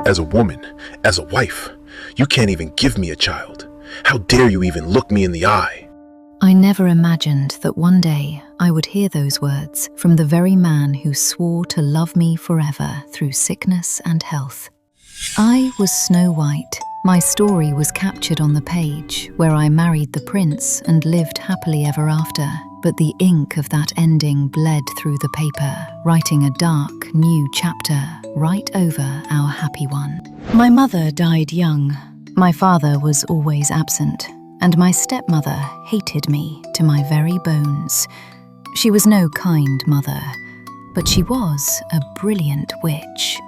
As a woman, as a wife, you can't even give me a child. How dare you even look me in the eye? I never imagined that one day I would hear those words from the very man who swore to love me forever through sickness and health. I was Snow White. My story was captured on the page where I married the prince and lived happily ever after. But the ink of that ending bled through the paper, writing a dark, new chapter right over our happy one. My mother died young. My father was always absent, and my stepmother hated me to my very bones. She was no kind mother, but she was a brilliant witch.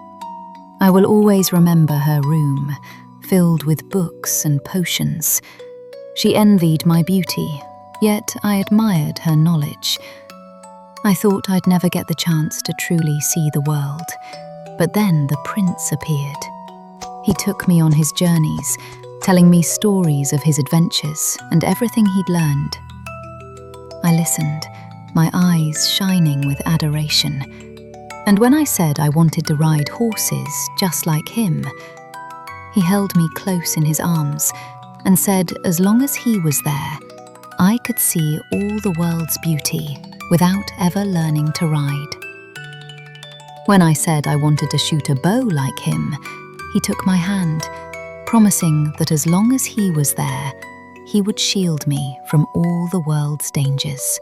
I will always remember her room, filled with books and potions. She envied my beauty, yet I admired her knowledge. I thought I'd never get the chance to truly see the world, but then the prince appeared. He took me on his journeys, telling me stories of his adventures and everything he'd learned. I listened, my eyes shining with adoration. And when I said I wanted to ride horses just like him, he held me close in his arms and said as long as he was there, I could see all the world's beauty without ever learning to ride. When I said I wanted to shoot a bow like him, he took my hand, promising that as long as he was there, he would shield me from all the world's dangers.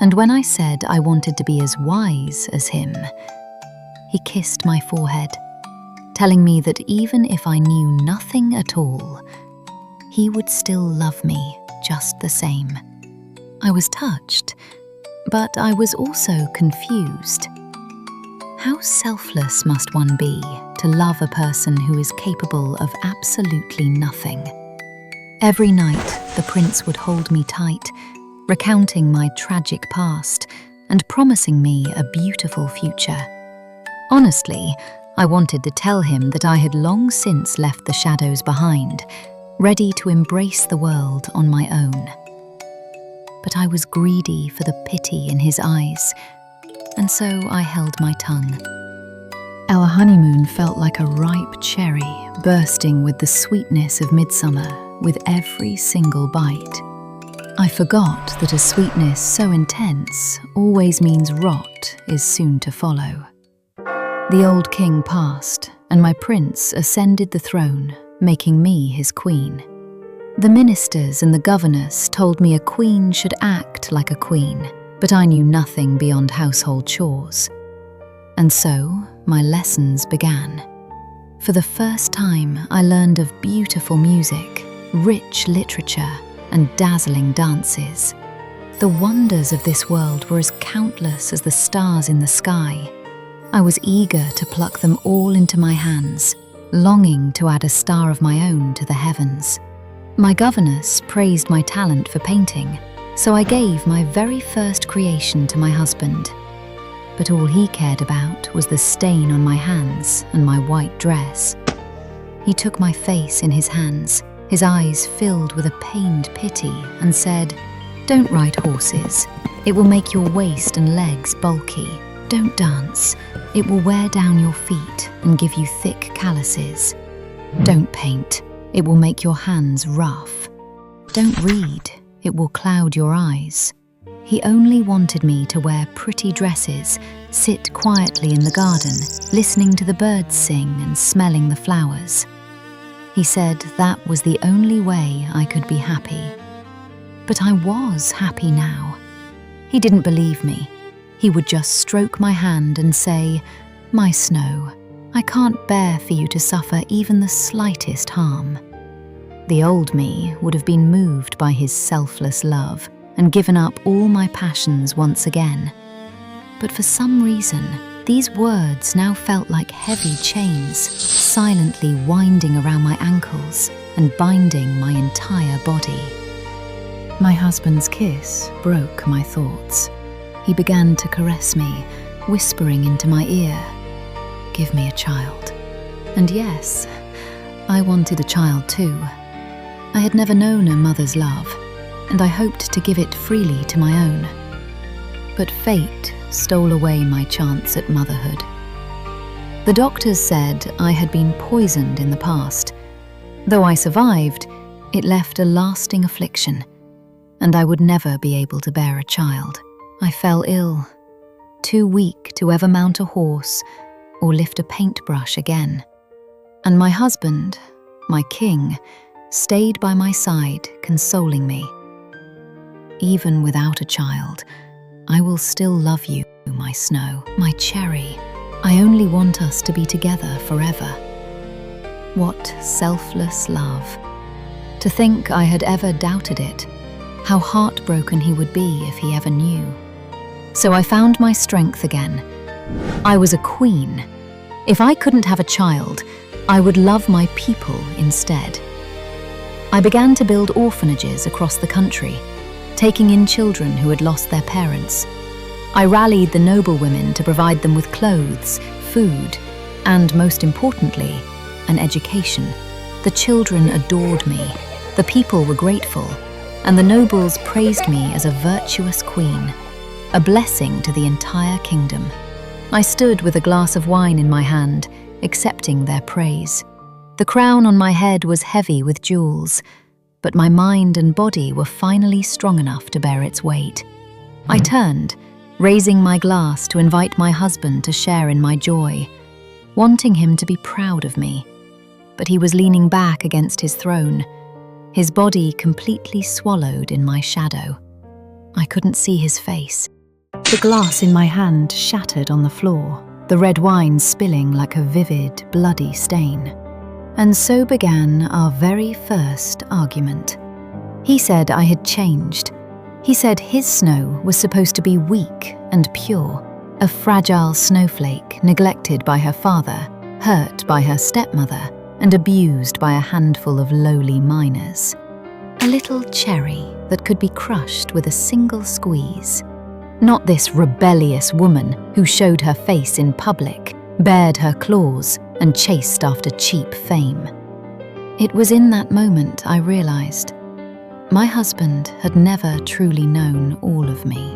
And when I said I wanted to be as wise as him, he kissed my forehead, telling me that even if I knew nothing at all, he would still love me just the same. I was touched, but I was also confused. How selfless must one be to love a person who is capable of absolutely nothing? Every night, the prince would hold me tight, recounting my tragic past and promising me a beautiful future. Honestly, I wanted to tell him that I had long since left the shadows behind, ready to embrace the world on my own. But I was greedy for the pity in his eyes, and so I held my tongue. Our honeymoon felt like a ripe cherry bursting with the sweetness of midsummer with every single bite. I forgot that a sweetness so intense always means rot is soon to follow. The old king passed, and my prince ascended the throne, making me his queen. The ministers and the governess told me a queen should act like a queen, but I knew nothing beyond household chores. And so, my lessons began. For the first time, I learned of beautiful music, rich literature, and dazzling dances. The wonders of this world were as countless as the stars in the sky. I was eager to pluck them all into my hands, longing to add a star of my own to the heavens. My governess praised my talent for painting, so I gave my very first creation to my husband. But all he cared about was the stain on my hands and my white dress. He took my face in his hands, his eyes filled with a pained pity, and said, "Don't ride horses. It will make your waist and legs bulky. Don't dance. It will wear down your feet and give you thick calluses. Don't paint. It will make your hands rough. Don't read. It will cloud your eyes." He only wanted me to wear pretty dresses, sit quietly in the garden, listening to the birds sing and smelling the flowers. He said that was the only way I could be happy. But I was happy now. He didn't believe me. He would just stroke my hand and say, "My Snow, I can't bear for you to suffer even the slightest harm." The old me would have been moved by his selfless love and given up all my passions once again. But for some reason, these words now felt like heavy chains, silently winding around my ankles and binding my entire body. My husband's kiss broke my thoughts. He began to caress me, whispering into my ear, "Give me a child." And yes, I wanted a child too. I had never known a mother's love, and I hoped to give it freely to my own. But fate stole away my chance at motherhood. The doctors said I had been poisoned in the past. Though I survived, it left a lasting affliction, and I would never be able to bear a child. I fell ill, too weak to ever mount a horse or lift a paintbrush again. And my husband, my king, stayed by my side, consoling me. Even without a child, I will still love you, my snow, my cherry. I only want us to be together forever. What selfless love. To think I had ever doubted it, how heartbroken he would be if he ever knew. So I found my strength again. I was a queen. If I couldn't have a child, I would love my people instead. I began to build orphanages across the country, taking in children who had lost their parents. I rallied the noblewomen to provide them with clothes, food, and most importantly, an education. The children adored me, the people were grateful, and the nobles praised me as a virtuous queen, a blessing to the entire kingdom. I stood with a glass of wine in my hand, accepting their praise. The crown on my head was heavy with jewels, but my mind and body were finally strong enough to bear its weight. I turned, raising my glass to invite my husband to share in my joy, wanting him to be proud of me. But he was leaning back against his throne, his body completely swallowed in my shadow. I couldn't see his face. The glass in my hand shattered on the floor, the red wine spilling like a vivid, bloody stain. And so began our very first argument. He said I had changed. He said his snow was supposed to be weak and pure, a fragile snowflake neglected by her father, hurt by her stepmother, and abused by a handful of lowly miners. A little cherry that could be crushed with a single squeeze. Not this rebellious woman who showed her face in public, bared her claws, and chased after cheap fame. It was in that moment I realized my husband had never truly known all of me.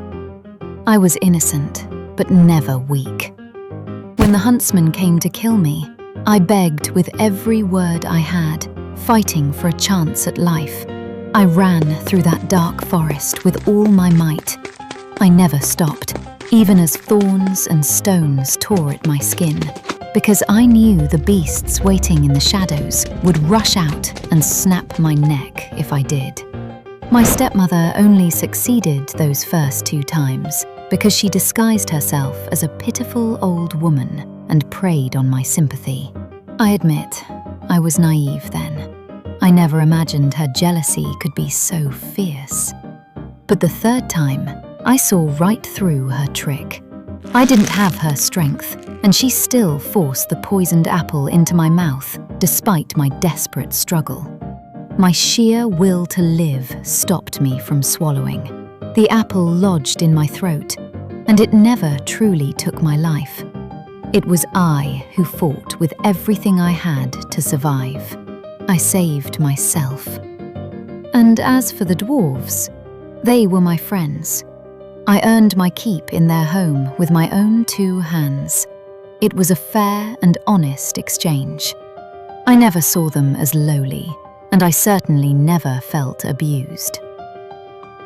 I was innocent, but never weak. When the huntsman came to kill me, I begged with every word I had, fighting for a chance at life. I ran through that dark forest with all my might. I never stopped, even as thorns and stones tore at my skin, because I knew the beasts waiting in the shadows would rush out and snap my neck if I did. My stepmother only succeeded those first 2 times because she disguised herself as a pitiful old woman and preyed on my sympathy. I admit, I was naive then. I never imagined her jealousy could be so fierce. But the 3rd time, I saw right through her trick. I didn't have her strength, and she still forced the poisoned apple into my mouth, despite my desperate struggle. My sheer will to live stopped me from swallowing. The apple lodged in my throat, and it never truly took my life. It was I who fought with everything I had to survive. I saved myself. And as for the dwarves, they were my friends. I earned my keep in their home with my own 2 hands. It was a fair and honest exchange. I never saw them as lowly, and I certainly never felt abused.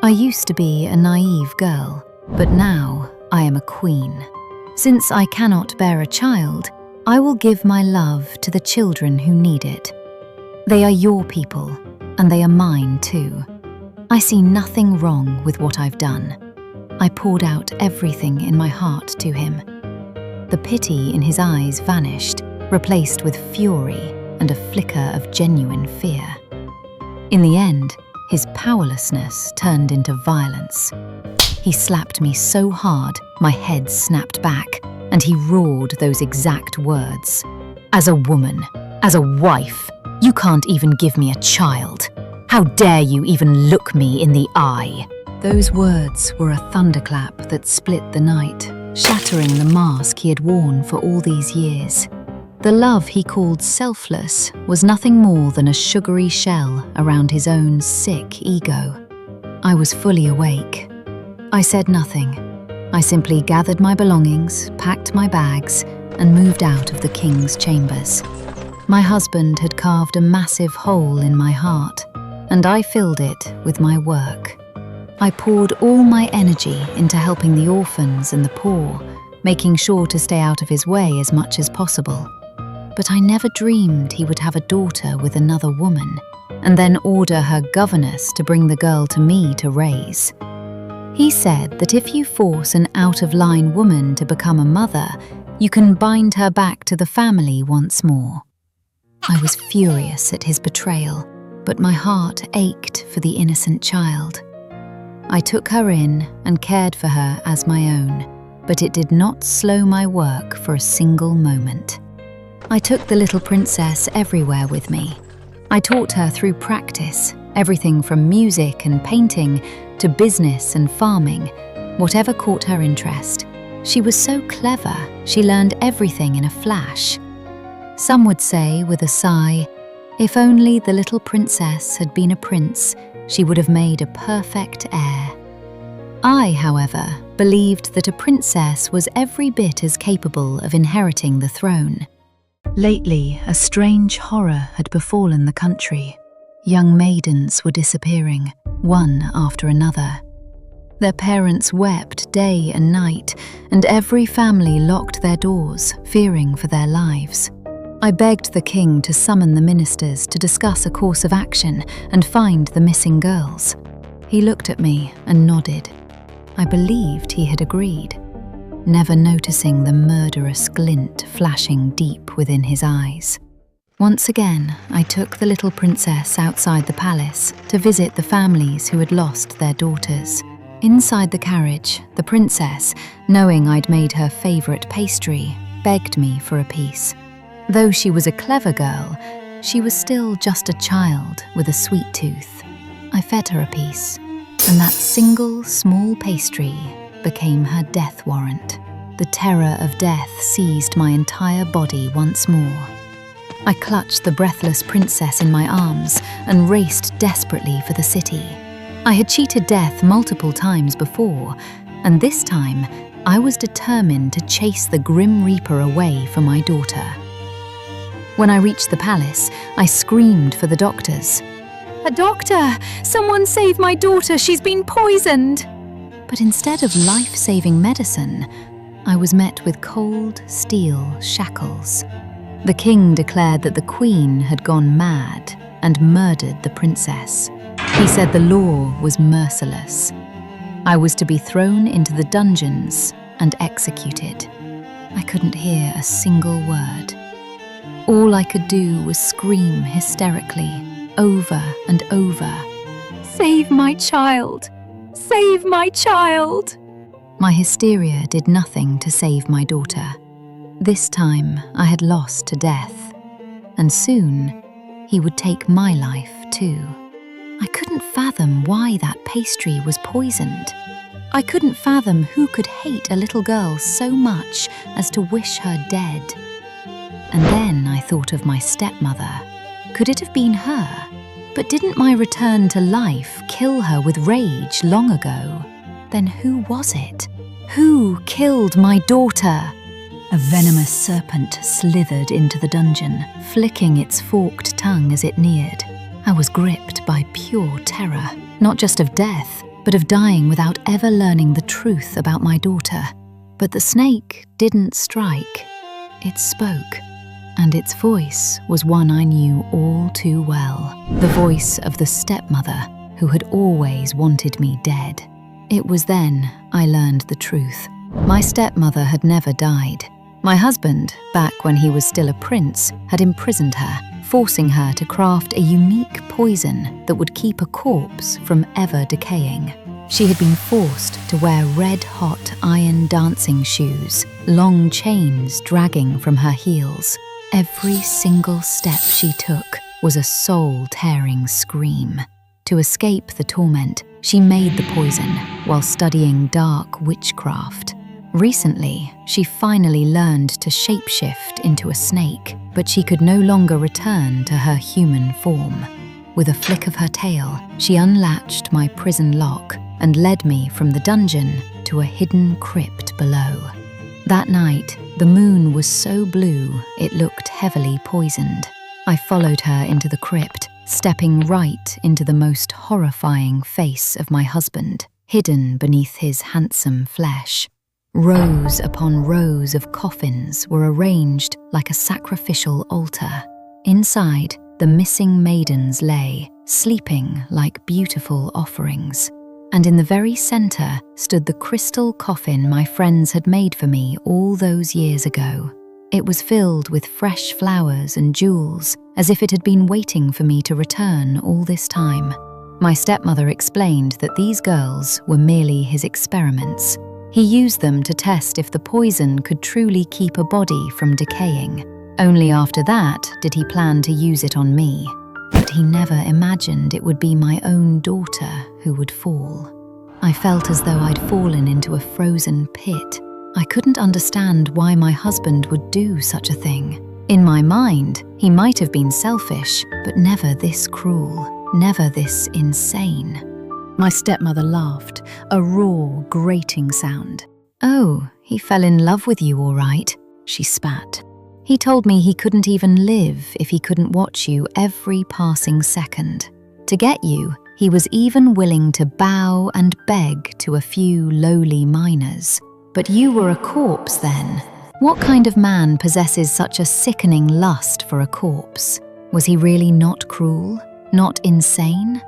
I used to be a naive girl, but now I am a queen. Since I cannot bear a child, I will give my love to the children who need it. They are your people, and they are mine too. I see nothing wrong with what I've done. I poured out everything in my heart to him. The pity in his eyes vanished, replaced with fury and a flicker of genuine fear. In the end, his powerlessness turned into violence. He slapped me so hard, my head snapped back, and he roared those exact words. As a woman, as a wife, you can't even give me a child. How dare you even look me in the eye? Those words were a thunderclap that split the night, shattering the mask he had worn for all these years. The love he called selfless was nothing more than a sugary shell around his own sick ego. I was fully awake. I said nothing. I simply gathered my belongings, packed my bags, and moved out of the king's chambers. My husband had carved a massive hole in my heart, and I filled it with my work. I poured all my energy into helping the orphans and the poor, making sure to stay out of his way as much as possible. But I never dreamed he would have a daughter with another woman, and then order her governess to bring the girl to me to raise. He said that if you force an out-of-line woman to become a mother, you can bind her back to the family once more. I was furious at his betrayal, but my heart ached for the innocent child. I took her in and cared for her as my own, but it did not slow my work for a single moment. I took the little princess everywhere with me. I taught her through practice, everything from music and painting to business and farming, whatever caught her interest. She was so clever, she learned everything in a flash. Some would say, with a sigh, if only the little princess had been a prince, she would have made a perfect heir. I, however, believed that a princess was every bit as capable of inheriting the throne. Lately, a strange horror had befallen the country. Young maidens were disappearing, one after another. Their parents wept day and night, and every family locked their doors, fearing for their lives. I begged the king to summon the ministers to discuss a course of action and find the missing girls. He looked at me and nodded. I believed he had agreed, never noticing the murderous glint flashing deep within his eyes. Once again, I took the little princess outside the palace to visit the families who had lost their daughters. Inside the carriage, the princess, knowing I'd made her favourite pastry, begged me for a piece. Though she was a clever girl, she was still just a child with a sweet tooth. I fed her a piece, and that single small pastry became her death warrant. The terror of death seized my entire body once more. I clutched the breathless princess in my arms and raced desperately for the city. I had cheated death multiple times before, and this time I was determined to chase the Grim Reaper away from my daughter. When I reached the palace, I screamed for the doctors. "A doctor! Someone save my daughter, she's been poisoned!" But instead of life-saving medicine, I was met with cold steel shackles. The king declared that the queen had gone mad and murdered the princess. He said the law was merciless. I was to be thrown into the dungeons and executed. I couldn't hear a single word. All I could do was scream hysterically, over and over, "Save my child! Save my child!" My hysteria did nothing to save my daughter. This time I had lost to death, and soon he would take my life too. I couldn't fathom why that pastry was poisoned. I couldn't fathom who could hate a little girl so much as to wish her dead. And then I thought of my stepmother. Could it have been her? But didn't my return to life kill her with rage long ago? Then who was it? Who killed my daughter? A venomous serpent slithered into the dungeon, flicking its forked tongue as it neared. I was gripped by pure terror, not just of death, but of dying without ever learning the truth about my daughter. But the snake didn't strike. It spoke, and its voice was one I knew all too well. The voice of the stepmother who had always wanted me dead. It was then I learned the truth. My stepmother had never died. My husband, back when he was still a prince, had imprisoned her, forcing her to craft a unique poison that would keep a corpse from ever decaying. She had been forced to wear red-hot iron dancing shoes, long chains dragging from her heels. Every single step she took was a soul-tearing scream. To escape the torment, she made the poison while studying dark witchcraft. Recently, she finally learned to shapeshift into a snake, but she could no longer return to her human form. With a flick of her tail, she unlatched my prison lock and led me from the dungeon to a hidden crypt below. That night, The moon was so blue, it looked heavily poisoned. I followed her into the crypt, stepping right into the most horrifying face of my husband, hidden beneath his handsome flesh. Rows upon rows of coffins were arranged like a sacrificial altar. Inside, the missing maidens lay, sleeping like beautiful offerings. And in the very center stood the crystal coffin my friends had made for me all those years ago. It was filled with fresh flowers and jewels, as if it had been waiting for me to return all this time. My stepmother explained that these girls were merely his experiments. He used them to test if the poison could truly keep a body from decaying. Only after that did he plan to use it on me. But he never imagined it would be my own daughter who would fall. I felt as though I'd fallen into a frozen pit. I couldn't understand why my husband would do such a thing. In my mind, he might have been selfish, but never this cruel, never this insane. My stepmother laughed, a raw, grating sound. "Oh, he fell in love with you, all right," she spat. "He told me he couldn't even live if he couldn't watch you every passing second. To get you, he was even willing to bow and beg to a few lowly miners. But you were a corpse then. What kind of man possesses such a sickening lust for a corpse? Was he really not cruel? Not insane?"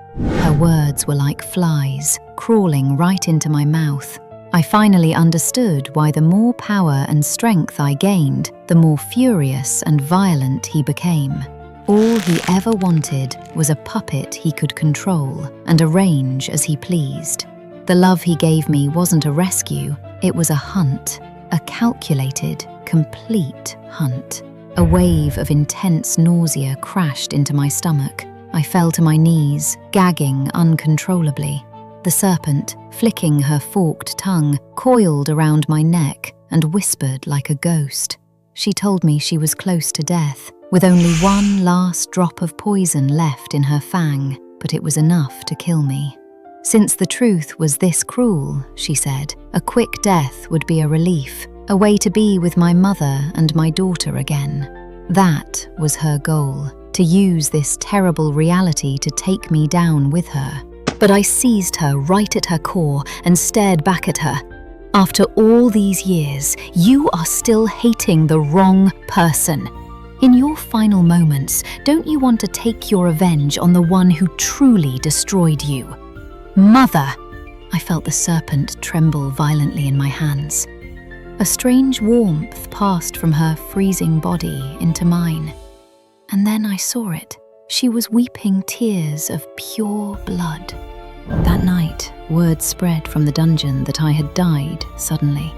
Her words were like flies, crawling right into my mouth. I finally understood why the more power and strength I gained, the more furious and violent he became. All he ever wanted was a puppet he could control and arrange as he pleased. The love he gave me wasn't a rescue, it was a hunt, a calculated, complete hunt. A wave of intense nausea crashed into my stomach. I fell to my knees, gagging uncontrollably. The serpent, flicking her forked tongue, coiled around my neck and whispered like a ghost. She told me she was close to death, with only one last drop of poison left in her fang, but it was enough to kill me. Since the truth was this cruel, she said, a quick death would be a relief, a way to be with my mother and my daughter again. That was her goal, to use this terrible reality to take me down with her. But I seized her right at her core and stared back at her. "After all these years, you are still hating the wrong person. In your final moments, don't you want to take your revenge on the one who truly destroyed you? Mother!" I felt the serpent tremble violently in my hands. A strange warmth passed from her freezing body into mine. And then I saw it. She was weeping tears of pure blood. That night, word spread from the dungeon that I had died suddenly.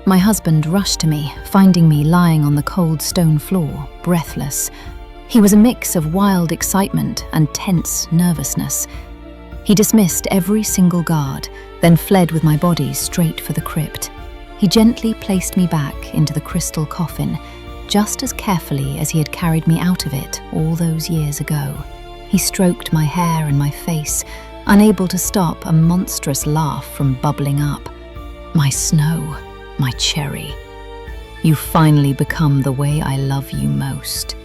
My husband rushed to me, finding me lying on the cold stone floor, breathless. He was a mix of wild excitement and tense nervousness. He dismissed every single guard, then fled with my body straight for the crypt. He gently placed me back into the crystal coffin, just as carefully as he had carried me out of it all those years ago. He stroked my hair and my face, unable to stop a monstrous laugh from bubbling up. "My Snow, my cherry, you've finally become the way I love you most.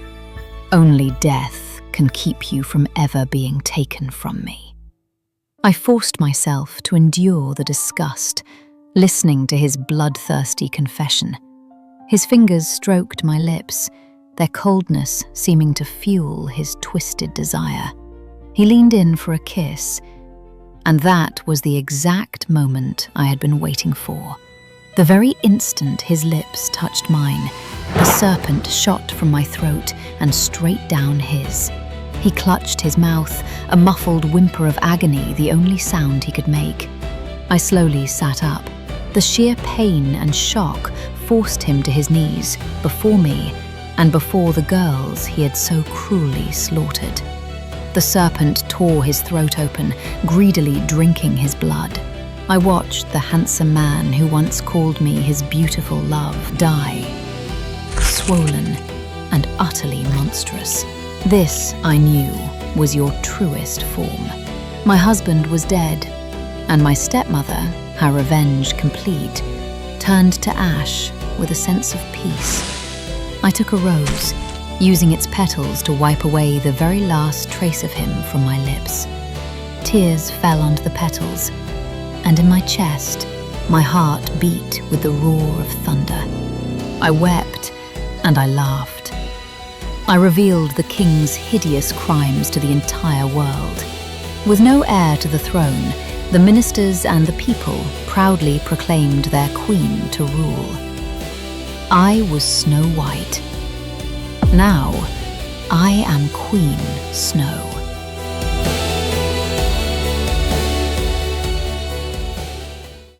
Only death can keep you from ever being taken from me." I forced myself to endure the disgust, listening to his bloodthirsty confession. His fingers stroked my lips, their coldness seeming to fuel his twisted desire. He leaned in for a kiss, and that was the exact moment I had been waiting for. The very instant his lips touched mine, the serpent shot from my throat and straight down his. He clutched his mouth, a muffled whimper of agony the only sound he could make. I slowly sat up. The sheer pain and shock forced him to his knees, before me, and before the girls he had so cruelly slaughtered. The serpent tore his throat open, greedily drinking his blood. I watched the handsome man who once called me his beautiful love die, swollen and utterly monstrous. This, I knew, was your truest form. My husband was dead, and my stepmother, her revenge complete, turned to ash with a sense of peace. I took a rose, using its petals to wipe away the very last trace of him from my lips. Tears fell onto the petals, and in my chest, my heart beat with the roar of thunder. I wept and I laughed. I revealed the king's hideous crimes to the entire world. With no heir to the throne, the ministers and the people proudly proclaimed their queen to rule. I was Snow White. Now, I am Queen Snow.